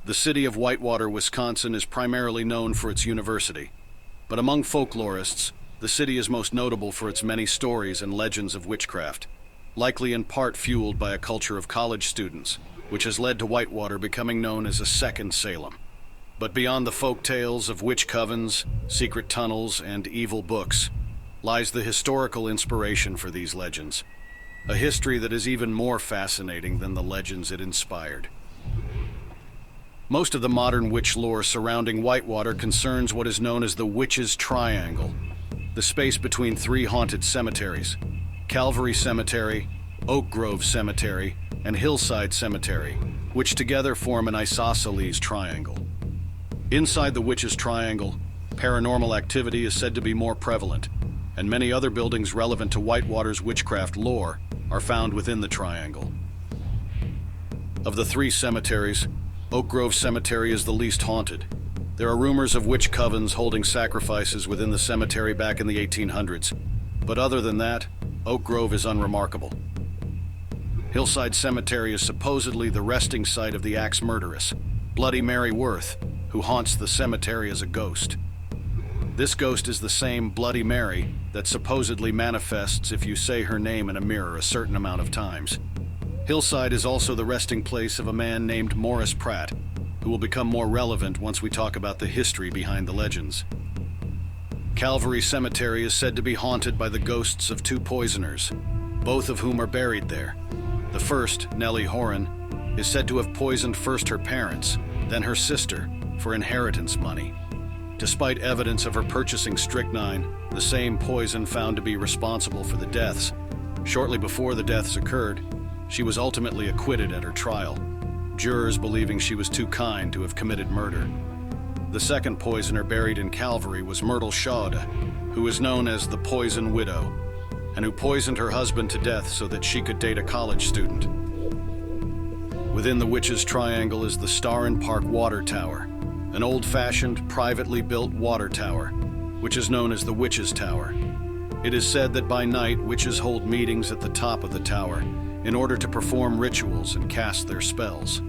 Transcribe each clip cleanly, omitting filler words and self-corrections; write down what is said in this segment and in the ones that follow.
The city of Whitewater, Wisconsin is primarily known for its university, but among folklorists, the city is most notable for its many stories and legends of witchcraft, likely in part fueled by a culture of college students, which has led to Whitewater becoming known as a second Salem. But beyond the folk tales of witch covens, secret tunnels, and evil books, lies the historical inspiration for these legends, a history that is even more fascinating than the legends it inspired. Most of the modern witch lore surrounding Whitewater concerns what is known as the Witch's Triangle, the space between three haunted cemeteries: Calvary Cemetery, Oak Grove Cemetery, and Hillside Cemetery, which together form an isosceles triangle. Inside the Witch's Triangle, paranormal activity is said to be more prevalent, and many other buildings relevant to Whitewater's witchcraft lore are found within the triangle. Of the three cemeteries, Oak Grove Cemetery is the least haunted. There are rumors of witch covens holding sacrifices within the cemetery back in the 1800s, but other than that, Oak Grove is unremarkable. Hillside Cemetery is supposedly the resting site of the axe murderess, Bloody Mary Worth, who haunts the cemetery as a ghost. This ghost is the same Bloody Mary that supposedly manifests if you say her name in a mirror a certain amount of times. Hillside is also the resting place of a man named Morris Pratt, who will become more relevant once we talk about the history behind the legends. Calvary Cemetery is said to be haunted by the ghosts of two poisoners, both of whom are buried there. The first, Nellie Horan, is said to have poisoned first her parents, then her sister, for inheritance money. Despite evidence of her purchasing strychnine, the same poison found to be responsible for the deaths, shortly before the deaths occurred, she was ultimately acquitted at her trial, jurors believing she was too kind to have committed murder. The second poisoner buried in Calvary was Myrtle Shawda, who is known as the Poison Widow, and who poisoned her husband to death so that she could date a college student. Within the Witch's Triangle is the Star and Park Water Tower, an old-fashioned, privately built water tower, which is known as the Witch's Tower. It is said that by night, witches hold meetings at the top of the tower in order to perform rituals and cast their spells.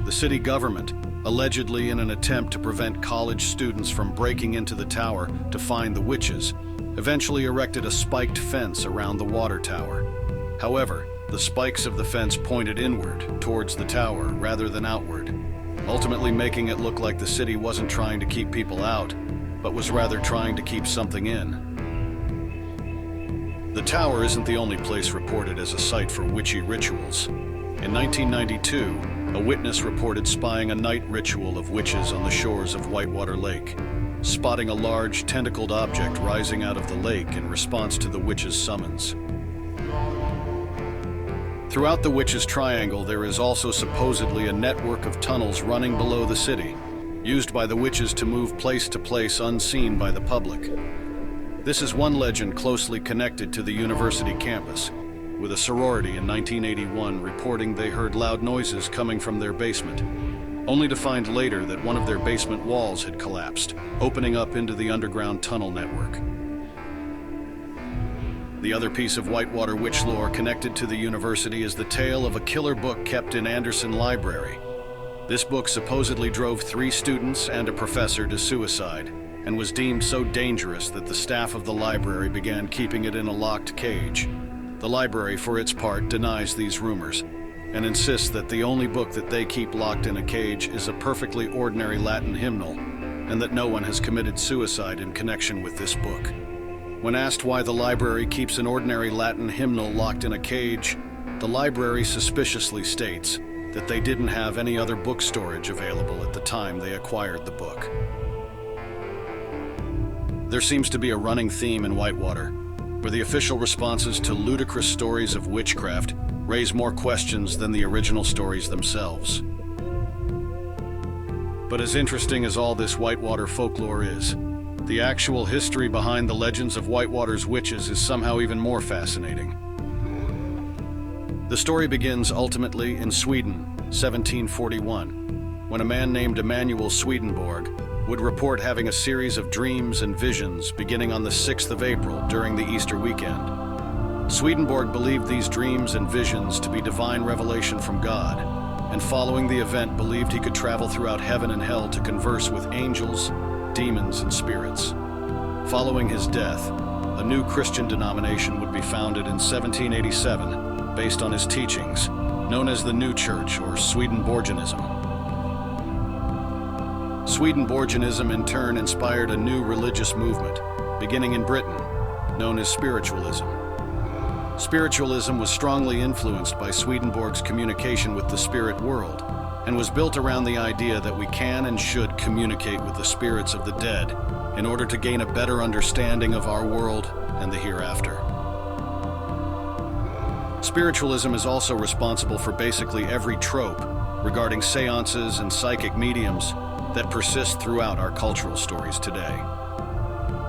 The city government, allegedly in an attempt to prevent college students from breaking into the tower to find the witches, eventually erected a spiked fence around the water tower. However, the spikes of the fence pointed inward, towards the tower, rather than outward, ultimately making it look like the city wasn't trying to keep people out, but was rather trying to keep something in. The tower isn't the only place reported as a site for witchy rituals. In 1992, a witness reported spying a night ritual of witches on the shores of Whitewater Lake, spotting a large tentacled object rising out of the lake in response to the witch's summons. Throughout the Witch's Triangle, there is also supposedly a network of tunnels running below the city, used by the witches to move place to place unseen by the public. This is one legend closely connected to the university campus, with a sorority in 1981 reporting they heard loud noises coming from their basement, only to find later that one of their basement walls had collapsed, opening up into the underground tunnel network. The other piece of Whitewater witch lore connected to the university is the tale of a killer book kept in Anderson Library. This book supposedly drove 3 students and a professor to suicide, and was deemed so dangerous that the staff of the library began keeping it in a locked cage. The library, for its part, denies these rumors, and insists that the only book that they keep locked in a cage is a perfectly ordinary Latin hymnal, and that no one has committed suicide in connection with this book. When asked why the library keeps an ordinary Latin hymnal locked in a cage, the library suspiciously states that they didn't have any other book storage available at the time they acquired the book. There seems to be a running theme in Whitewater, where the official responses to ludicrous stories of witchcraft raise more questions than the original stories themselves. But as interesting as all this Whitewater folklore is, the actual history behind the legends of Whitewater's witches is somehow even more fascinating. The story begins ultimately in Sweden, 1741, when a man named Emanuel Swedenborg would report having a series of dreams and visions beginning on the 6th of April during the Easter weekend. Swedenborg believed these dreams and visions to be divine revelation from God, and following the event believed he could travel throughout heaven and hell to converse with angels, demons, and spirits. Following his death, a new Christian denomination would be founded in 1787 based on his teachings, known as the New Church or Swedenborgianism. Swedenborgianism in turn inspired a new religious movement, beginning in Britain, known as Spiritualism. Spiritualism was strongly influenced by Swedenborg's communication with the spirit world, and was built around the idea that we can and should communicate with the spirits of the dead in order to gain a better understanding of our world and the hereafter. Spiritualism is also responsible for basically every trope regarding seances and psychic mediums that persist throughout our cultural stories today.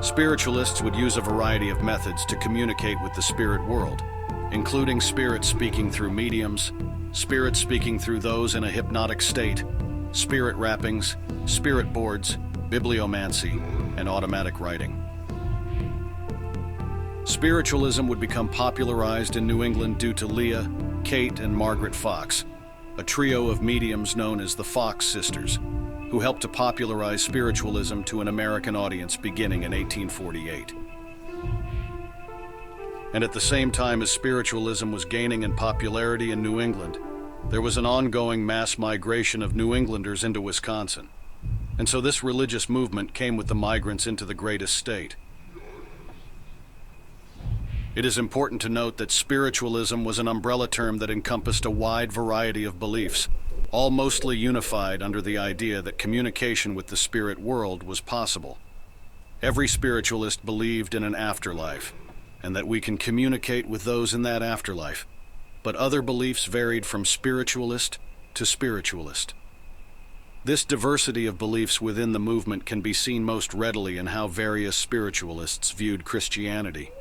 Spiritualists would use a variety of methods to communicate with the spirit world, including spirits speaking through mediums, spirits speaking through those in a hypnotic state, spirit rappings, spirit boards, bibliomancy, and automatic writing. Spiritualism would become popularized in New England due to Leah, Kate, and Margaret Fox, a trio of mediums known as the Fox Sisters, who helped to popularize spiritualism to an American audience beginning in 1848. And at the same time as spiritualism was gaining in popularity in New England, there was an ongoing mass migration of New Englanders into Wisconsin. And so this religious movement came with the migrants into the greatest state. It is important to note that spiritualism was an umbrella term that encompassed a wide variety of beliefs, all mostly unified under the idea that communication with the spirit world was possible. Every spiritualist believed in an afterlife, and that we can communicate with those in that afterlife, but other beliefs varied from spiritualist to spiritualist. This diversity of beliefs within the movement can be seen most readily in how various spiritualists viewed Christianity.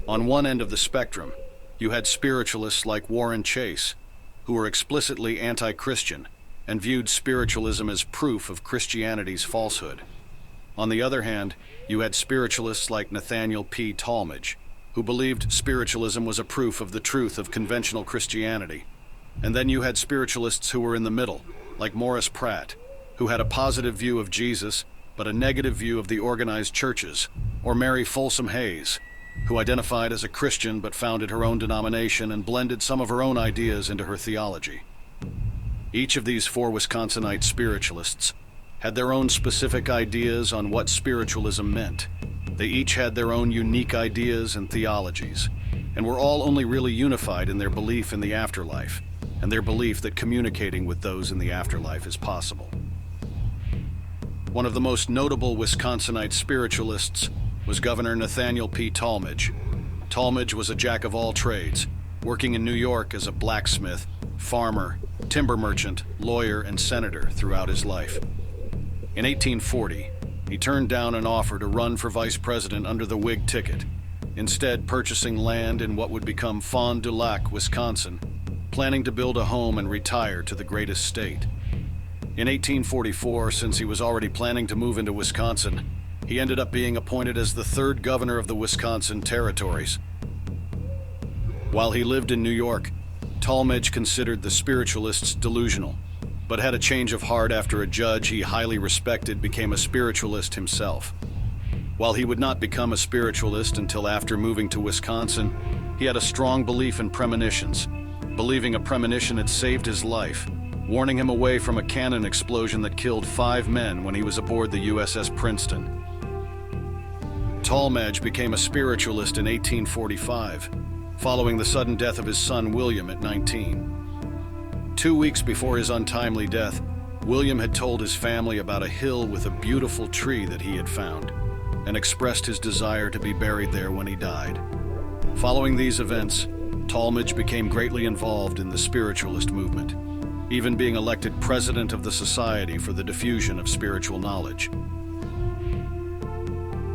On one end of the spectrum, you had spiritualists like Warren Chase, who were explicitly anti-Christian and viewed spiritualism as proof of Christianity's falsehood. On the other hand, you had spiritualists like Nathaniel P. Talmage, who believed spiritualism was a proof of the truth of conventional Christianity. And then you had spiritualists who were in the middle, like Morris Pratt, who had a positive view of Jesus, but a negative view of the organized churches, or Mary Folsom-Hayes, who identified as a Christian but founded her own denomination and blended some of her own ideas into her theology. Each of these four Wisconsinite spiritualists had their own specific ideas on what spiritualism meant. They each had their own unique ideas and theologies, and were all only really unified in their belief in the afterlife, and their belief that communicating with those in the afterlife is possible. One of the most notable Wisconsinite spiritualists was Governor Nathaniel P. Talmage. Talmage was a jack of all trades, working in New York as a blacksmith, farmer, timber merchant, lawyer, and senator throughout his life. In 1840, he turned down an offer to run for vice president under the Whig ticket, instead purchasing land in what would become Fond du Lac, Wisconsin, planning to build a home and retire to the greatest state. In 1844, since he was already planning to move into Wisconsin, he ended up being appointed as the third governor of the Wisconsin territories. While he lived in New York, Talmage considered the spiritualists delusional, but had a change of heart after a judge he highly respected became a spiritualist himself. While he would not become a spiritualist until after moving to Wisconsin, he had a strong belief in premonitions, believing a premonition had saved his life, warning him away from a cannon explosion that killed 5 men when he was aboard the USS Princeton. Talmage became a spiritualist in 1845, following the sudden death of his son William at 19. 2 weeks before his untimely death, William had told his family about a hill with a beautiful tree that he had found, and expressed his desire to be buried there when he died. Following these events, Talmage became greatly involved in the spiritualist movement, even being elected president of the Society for the Diffusion of Spiritual Knowledge.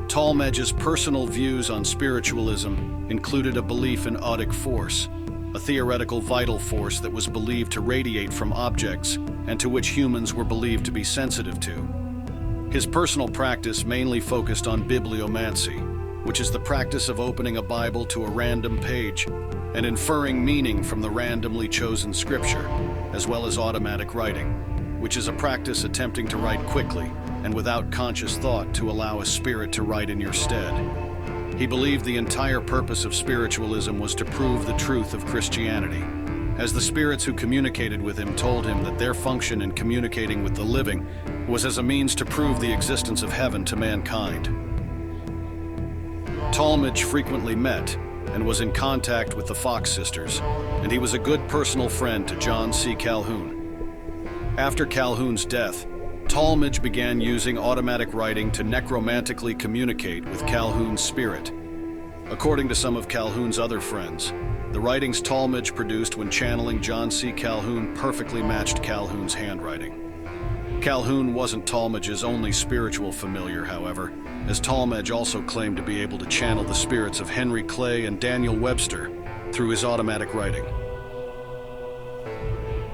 Talmage's personal views on spiritualism included a belief in odic force, a theoretical vital force that was believed to radiate from objects and to which humans were believed to be sensitive to. His personal practice mainly focused on bibliomancy, which is the practice of opening a Bible to a random page and inferring meaning from the randomly chosen scripture, as well as automatic writing, which is a practice attempting to write quickly and without conscious thought to allow a spirit to write in your stead. He believed the entire purpose of spiritualism was to prove the truth of Christianity, as the spirits who communicated with him told him that their function in communicating with the living was as a means to prove the existence of heaven to mankind. Talmage frequently met and was in contact with the Fox sisters, and he was a good personal friend to John C. Calhoun. After Calhoun's death, Talmage began using automatic writing to necromantically communicate with Calhoun's spirit. According to some of Calhoun's other friends, the writings Talmage produced when channeling John C. Calhoun perfectly matched Calhoun's handwriting. Calhoun wasn't Talmage's only spiritual familiar, however, as Talmage also claimed to be able to channel the spirits of Henry Clay and Daniel Webster through his automatic writing.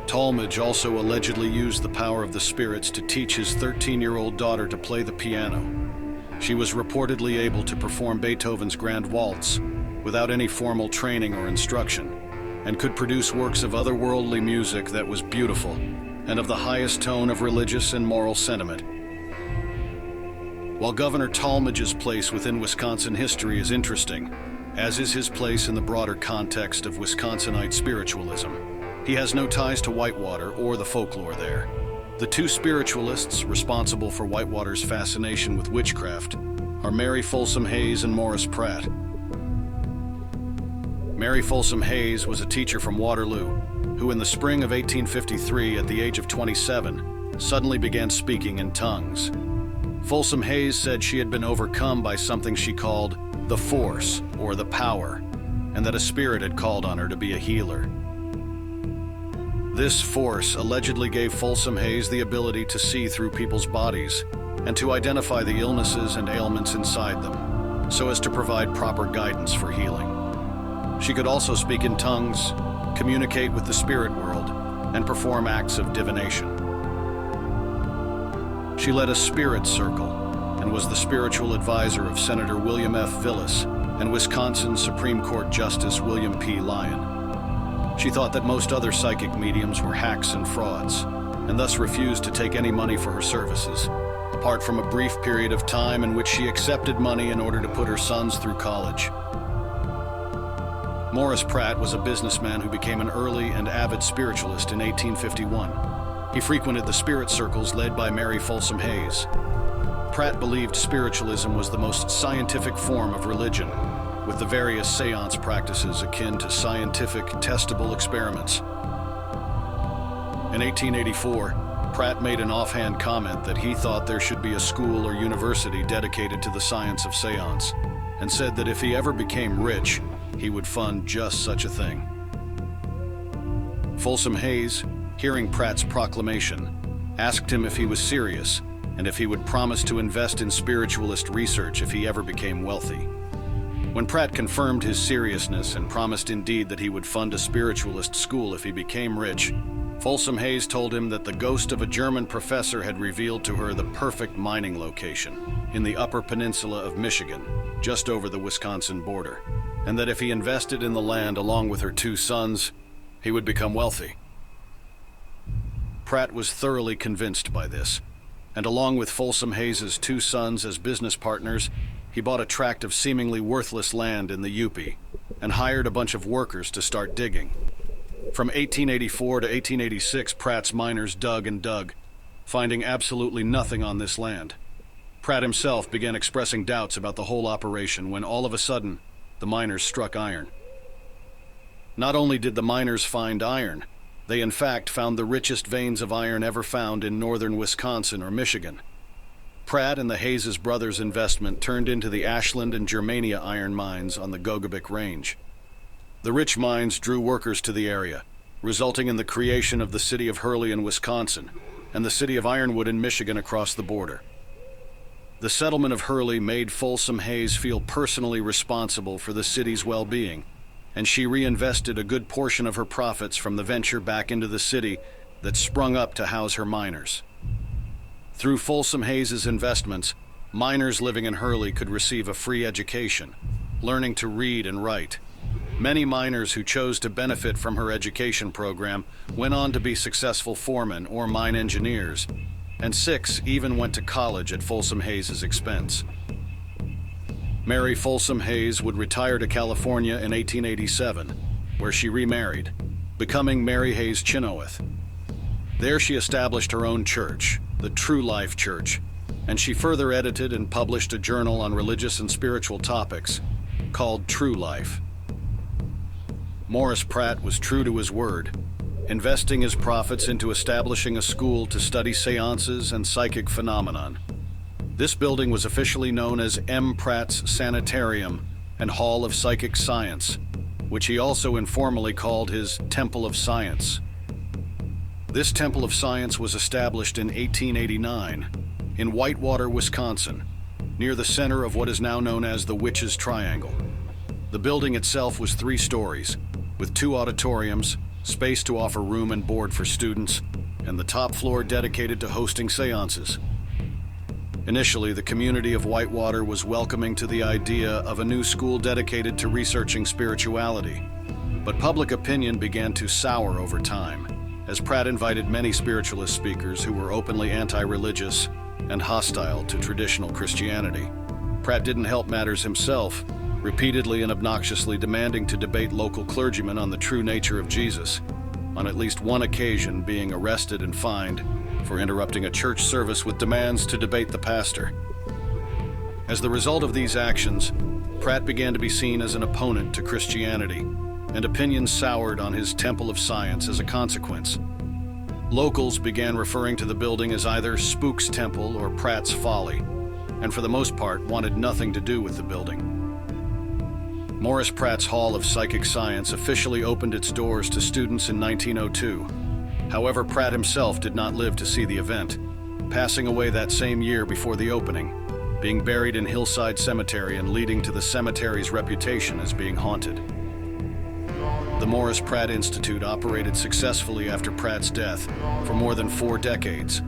Talmage also allegedly used the power of the spirits to teach his 13-year-old daughter to play the piano. She was reportedly able to perform Beethoven's Grand Waltz without any formal training or instruction, and could produce works of otherworldly music that was beautiful and of the highest tone of religious and moral sentiment. While Governor Talmage's place within Wisconsin history is interesting, as is his place in the broader context of Wisconsinite spiritualism, he has no ties to Whitewater or the folklore there. The two spiritualists responsible for Whitewater's fascination with witchcraft are Mary Folsom-Hayes and Morris Pratt. Mary Folsom-Hayes was a teacher from Waterloo, who in the spring of 1853, at the age of 27, suddenly began speaking in tongues. Folsom-Hayes said she had been overcome by something she called the force, or the power, and that a spirit had called on her to be a healer. This force allegedly gave Folsom-Hayes the ability to see through people's bodies and to identify the illnesses and ailments inside them, so as to provide proper guidance for healing. She could also speak in tongues, communicate with the spirit world, and perform acts of divination. She led a spirit circle and was the spiritual advisor of Senator William F. Villas and Wisconsin Supreme Court Justice William P. Lyon. She thought that most other psychic mediums were hacks and frauds, and thus refused to take any money for her services, apart from a brief period of time in which she accepted money in order to put her sons through college. Morris Pratt was a businessman who became an early and avid spiritualist in 1851. He frequented the spirit circles led by Mary Folsom-Hayes. Pratt believed spiritualism was the most scientific form of religion, with the various seance practices akin to scientific, testable experiments. In 1884, Pratt made an offhand comment that he thought there should be a school or university dedicated to the science of seance, and said that if he ever became rich, he would fund just such a thing. Folsom-Hayes, hearing Pratt's proclamation, asked him if he was serious and if he would promise to invest in spiritualist research if he ever became wealthy. When Pratt confirmed his seriousness and promised indeed that he would fund a spiritualist school if he became rich, Folsom-Hayes told him that the ghost of a German professor had revealed to her the perfect mining location in the Upper Peninsula of Michigan, just over the Wisconsin border, and that if he invested in the land along with her two sons, he would become wealthy. Pratt was thoroughly convinced by this, and along with Folsom-Hayes' two sons as business partners, he bought a tract of seemingly worthless land in the UP and hired a bunch of workers to start digging. From 1884 to 1886, Pratt's miners dug and dug, finding absolutely nothing on this land. Pratt himself began expressing doubts about the whole operation when all of a sudden, the miners struck iron. Not only did the miners find iron, they in fact found the richest veins of iron ever found in northern Wisconsin or Michigan. Pratt and the Hayes brothers' investment turned into the Ashland and Germania iron mines on the Gogebic Range. The rich mines drew workers to the area, resulting in the creation of the city of Hurley in Wisconsin and the city of Ironwood in Michigan across the border. The settlement of Hurley made Folsom-Hayes feel personally responsible for the city's well-being, and she reinvested a good portion of her profits from the venture back into the city that sprung up to house her miners. Through Folsom-Hayes' investments, miners living in Hurley could receive a free education, learning to read and write. Many miners who chose to benefit from her education program went on to be successful foremen or mine engineers, and 6 even went to college at Folsom-Hayes' expense. Mary Folsom-Hayes would retire to California in 1887, where she remarried, becoming Mary Hayes Chenoweth. There she established her own church, the True Life Church, and she further edited and published a journal on religious and spiritual topics called True Life. Morris Pratt was true to his word, investing his profits into establishing a school to study seances and psychic phenomenon. This building was officially known as M. Pratt's Sanitarium and Hall of Psychic Science, which he also informally called his Temple of Science. This Temple of Science was established in 1889 in Whitewater, Wisconsin, near the center of what is now known as the Witch's Triangle. The building itself was 3 stories, with 2 auditoriums, space to offer room and board for students, and the top floor dedicated to hosting seances. Initially, the community of Whitewater was welcoming to the idea of a new school dedicated to researching spirituality, but public opinion began to sour over time, as Pratt invited many spiritualist speakers who were openly anti-religious and hostile to traditional Christianity. Pratt didn't help matters himself, repeatedly and obnoxiously demanding to debate local clergymen on the true nature of Jesus, on at least one occasion being arrested and fined for interrupting a church service with demands to debate the pastor. As the result of these actions, Pratt began to be seen as an opponent to Christianity, and opinions soured on his Temple of Science as a consequence. Locals began referring to the building as either Spook's Temple or Pratt's Folly, and for the most part wanted nothing to do with the building. Morris Pratt's Hall of Psychic Science officially opened its doors to students in 1902. However, Pratt himself did not live to see the event, passing away that same year before the opening, being buried in Hillside Cemetery and leading to the cemetery's reputation as being haunted. The Morris Pratt Institute operated successfully after Pratt's death for more than 4 decades,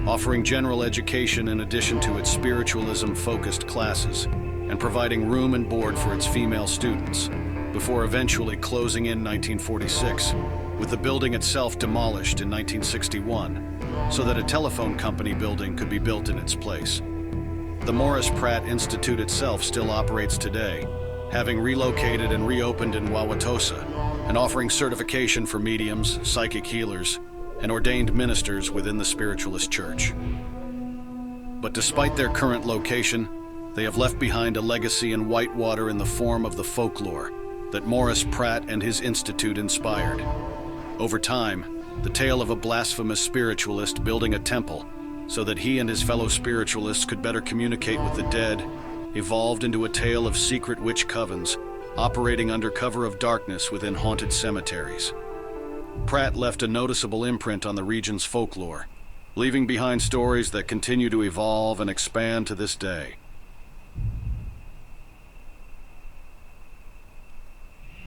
offering general education in addition to its spiritualism-focused classes, and providing room and board for its female students, before eventually closing in 1946, with the building itself demolished in 1961, so that a telephone company building could be built in its place. The Morris Pratt Institute itself still operates today, having relocated and reopened in Wauwatosa, and offering certification for mediums, psychic healers, and ordained ministers within the Spiritualist Church. But despite their current location, they have left behind a legacy in Whitewater in the form of the folklore that Morris Pratt and his institute inspired. Over time, the tale of a blasphemous spiritualist building a temple so that he and his fellow spiritualists could better communicate with the dead evolved into a tale of secret witch covens operating under cover of darkness within haunted cemeteries. Pratt left a noticeable imprint on the region's folklore, leaving behind stories that continue to evolve and expand to this day.